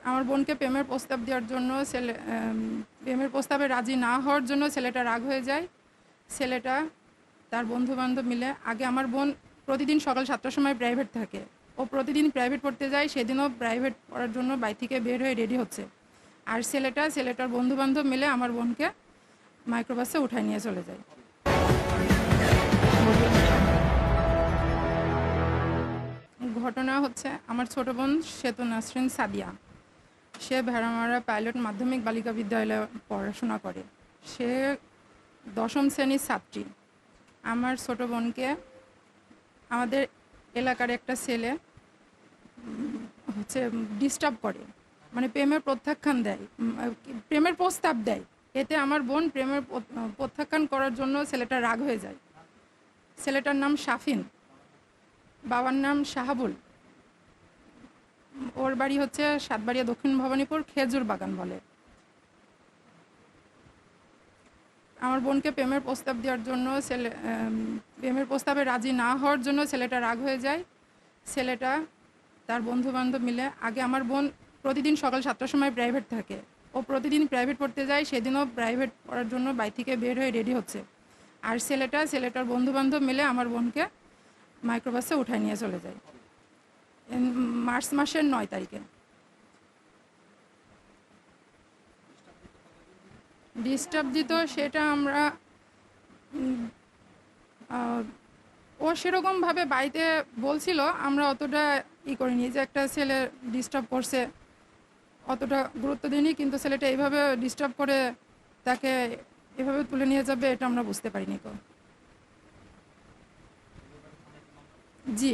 আমার বোনকে প্রেমের প্রস্তাব দেওয়ার জন্য প্রেমের প্রস্তাবে রাজি না হওয়ার জন্য ছেলেটা রাগ হয়ে যায়। ছেলেটা তার বন্ধুবান্ধব মিলে আগে আমার বোন প্রতিদিন সকাল 7টার সময় প্রাইভেট থাকে। ও প্রতিদিন প্রাইভেট পড়তে যায়, সেদিনও প্রাইভেট পড়ার জন্য বাড়ি থেকে বের হয়ে রেডি হচ্ছে। আর ছেলেটার বন্ধুবান্ধব মিলে আমার বোনকে মাইক্রোবাসে উঠায় নিয়ে চলে যায়। ঘটনা হচ্ছে, আমার ছোট বোন শ্বেত নাসরিন সাদিয়া, সে ভেড়ামারা পাইলট মাধ্যমিক বালিকা বিদ্যালয়ে পড়াশোনা করে। সে 10ম শ্রেণীর ছাত্রী। আমার ছোট বোনকে আমাদের এলাকার একটা ছেলে ডিস্টার্ব করে, মানে প্রেমের প্রত্যাখ্যান দেয়, প্রেমের প্রস্তাব দেয়। এতে আমার বোন প্রেমের প্রত্যাখ্যান করার জন্য ছেলেটা রাগ হয়ে যায়। ছেলেটার নাম শাফিন, বাবার নাম শাহাবুল। ওর বাড়ি হচ্ছে সাতবাড়িয়া দক্ষিণ ভবানীপুর, খেজুর বাগান বলে। আমার বোনকে প্রেমের প্রস্তাব দেওয়ার জন্য প্রেমের প্রস্তাবে রাজি না হওয়ার জন্য ছেলেটা রাগ হয়ে যায়। ছেলেটা তার বন্ধুবান্ধব মিলে আগে আমার বোন প্রতিদিন সকাল 7টার সময় প্রাইভেট থাকে। ও প্রতিদিন প্রাইভেট পড়তে যায়, সেদিনও প্রাইভেট পড়ার জন্য বাড়ি থেকে বের হয়ে রেডি হচ্ছে। আর ছেলেটার বন্ধুবান্ধব মিলে আমার বোনকে মাইক্রোবাসে উঠায় নিয়ে চলে যায় মার্চ মাসের 9 তারিখে। ডিস্টার্ব দিত সেটা আমরা ও সেরকমভাবে বাড়িতে বলছিল, আমরা অতটা করিনি যে একটা ছেলে ডিস্টার্ব করছে, অতটা গুরুত্ব দিইনি। কিন্তু ছেলেটা এইভাবে ডিস্টার্ব করে তাকে এভাবে তুলে নিয়ে যাবে, এটা আমরা বুঝতে পারিনি। জি,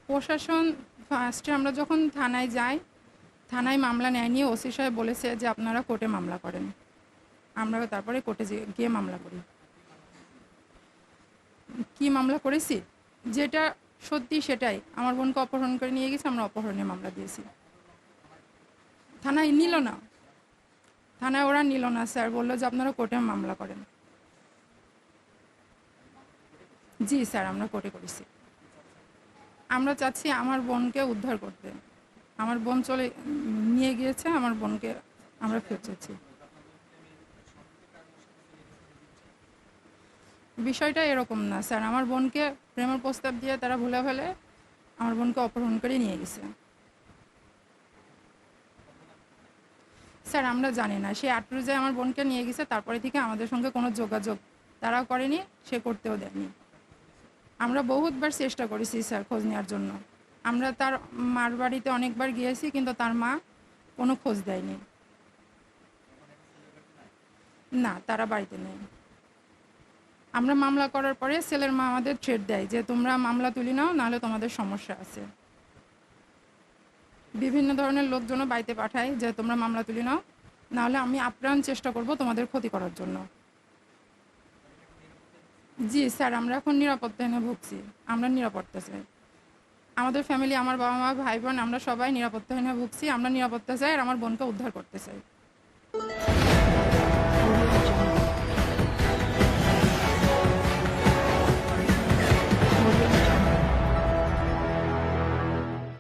প্রশাসন ফার্স্টে আমরা যখন থানায় যাই, থানায় মামলা নেয়নি। ওসি সাহেব বলেছে যে আপনারা কোর্টে মামলা করেন। আমরা তারপরে কোর্টে গিয়ে মামলা করি। কি মামলা করেছি, যেটা সত্যি সেটাই। আমার বোনকে অপহরণ করে নিয়ে গেছে, আমরা অপহরণের মামলা দিয়েছি। থানায় নিল না, থানায় ওরা নিল না স্যার, বললো যে আপনারা কোর্টে মামলা করেন। জি স্যার, আমরা কোর্টে করেছি। আমরা চাচ্ছি আমার বোনকে উদ্ধার করতে। আমার বোন নিয়ে গিয়েছে, আমার বোনকে আমরা ফেরত চাচ্ছি। বিষয়টা এরকম না স্যার, আমার বোনকে প্রেমের প্রস্তাব দিয়ে তারা ভুলে ফেলে আমার বোনকে অপহরণ করে নিয়ে গেছে। স্যার আমরা জানি না, সে আটরোজায় আমার বোনকে নিয়ে গেছে, তারপরে থেকে আমাদের সঙ্গে কোনো যোগাযোগ তারাও করেনি, সে করতেও দেয়নি। আমরা বহুতবার চেষ্টা করেছি স্যার খোঁজ নেওয়ার জন্য। আমরা তার মার বাড়িতে অনেকবার গিয়েছি, কিন্তু তার মা কোনো খোঁজ দেয়নি। না, তারা বাড়িতে নেই। আমরা মামলা করার পরে ছেলের মা আমাদের থ্রেট দেয় যে তোমরা মামলা তুলি নাও, নাহলে তোমাদের সমস্যা আছে। বিভিন্ন ধরনের লোকজনও বাড়িতে পাঠায় যে তোমরা মামলা তুলি নাও, নাহলে আমি আপ্রাণ চেষ্টা করব তোমাদের ক্ষতি করার জন্য। জি স্যার, আমরা এখন নিরাপত্তাহীনে ভুগছি। আমরা নিরাপত্তা চাই। আমাদের ফ্যামিলি, আমার বাবা মা, ভাই বোন, আমরা সবাই নিরাপত্তাহীনে ভুগছি। আমরা নিরাপত্তা চাই আর আমার বোনকে উদ্ধার করতে চাই।